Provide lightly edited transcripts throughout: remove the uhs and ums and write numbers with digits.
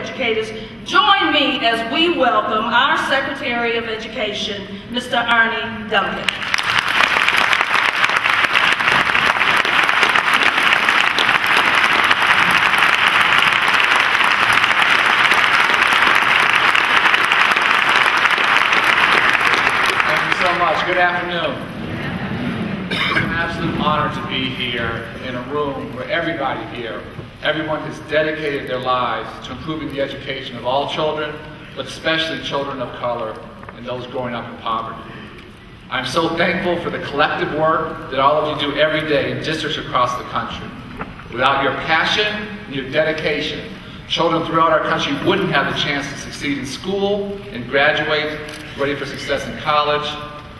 Educators, join me as we welcome our Secretary of Education, Mr. Arne Duncan. Thank you so much. Good afternoon. It's an absolute honor to be here in a room where everyone has dedicated their lives to improving the education of all children, but especially children of color and those growing up in poverty. I'm so thankful for the collective work that all of you do every day in districts across the country. Without your passion and your dedication, children throughout our country wouldn't have the chance to succeed in school and graduate, ready for success in college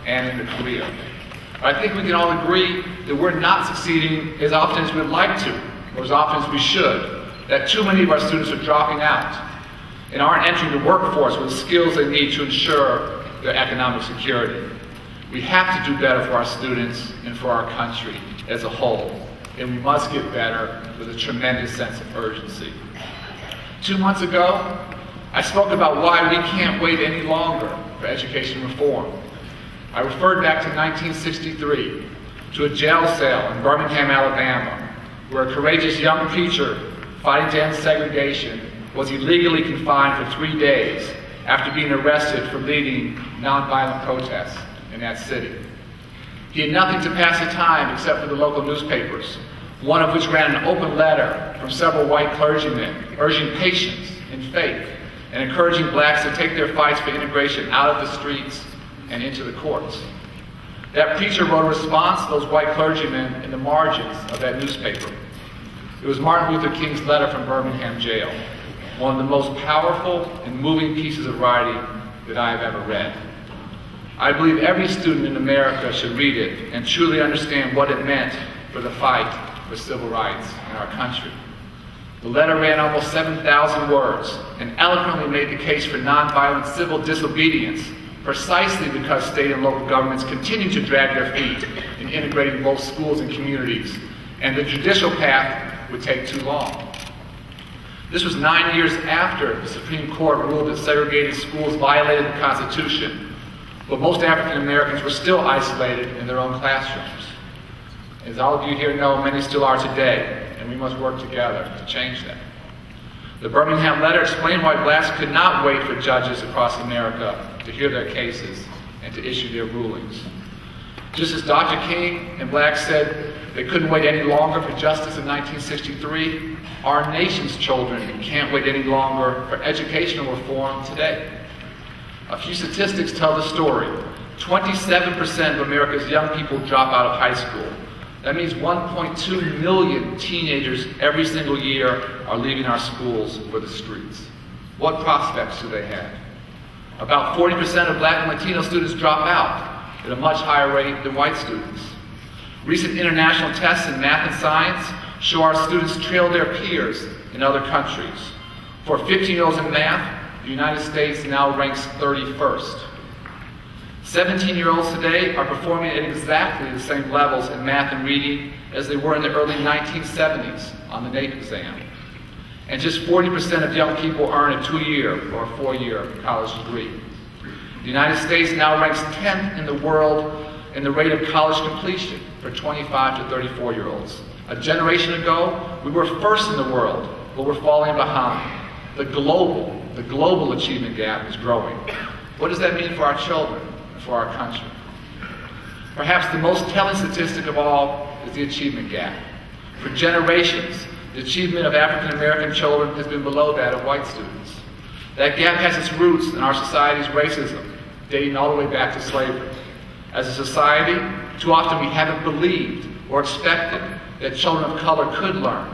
and in a career. I think we can all agree that we're not succeeding as often as we'd like to, or as often as we should, that too many of our students are dropping out and aren't entering the workforce with the skills they need to ensure their economic security. We have to do better for our students and for our country as a whole, and we must get better with a tremendous sense of urgency. 2 months ago, I spoke about why we can't wait any longer for education reform. I referred back to 1963, to a jail cell in Birmingham, Alabama, where a courageous young preacher fighting to end segregation was illegally confined for 3 days after being arrested for leading nonviolent protests in that city. He had nothing to pass the time except for the local newspapers, one of which ran an open letter from several white clergymen urging patience and faith and encouraging blacks to take their fights for integration out of the streets and into the courts. That preacher wrote a response to those white clergymen in the margins of that newspaper. It was Martin Luther King's letter from Birmingham jail, one of the most powerful and moving pieces of writing that I have ever read. I believe every student in America should read it and truly understand what it meant for the fight for civil rights in our country. The letter ran almost 7,000 words and eloquently made the case for nonviolent civil disobedience, precisely because state and local governments continue to drag their feet in integrating both schools and communities, and the judicial path would take too long. This was 9 years after the Supreme Court ruled that segregated schools violated the Constitution, but most African Americans were still isolated in their own classrooms. As all of you here know, many still are today, and we must work together to change that. The Birmingham letter explained why blacks could not wait for judges across America to hear their cases and to issue their rulings. Just as Dr. King and blacks said they couldn't wait any longer for justice in 1963, our nation's children can't wait any longer for educational reform today. A few statistics tell the story. 27% of America's young people drop out of high school. That means 1.2 million teenagers every single year are leaving our schools for the streets. What prospects do they have? About 40% of black and Latino students drop out at a much higher rate than white students. Recent international tests in math and science show our students trail their peers in other countries. For 15-year-olds in math, the United States now ranks 31st. 17-year-olds today are performing at exactly the same levels in math and reading as they were in the early 1970s on the NAEP exam. And just 40% of young people earn a 2-year or a 4-year college degree. The United States now ranks 10th in the world in the rate of college completion for 25 to 34-year-olds. A generation ago, we were first in the world, but we're falling behind. The global achievement gap is growing. What does that mean for our children and for our country? Perhaps the most telling statistic of all is the achievement gap. For generations, the achievement of African American children has been below that of white students. That gap has its roots in our society's racism, dating all the way back to slavery. As a society, too often we haven't believed or expected that children of color could learn,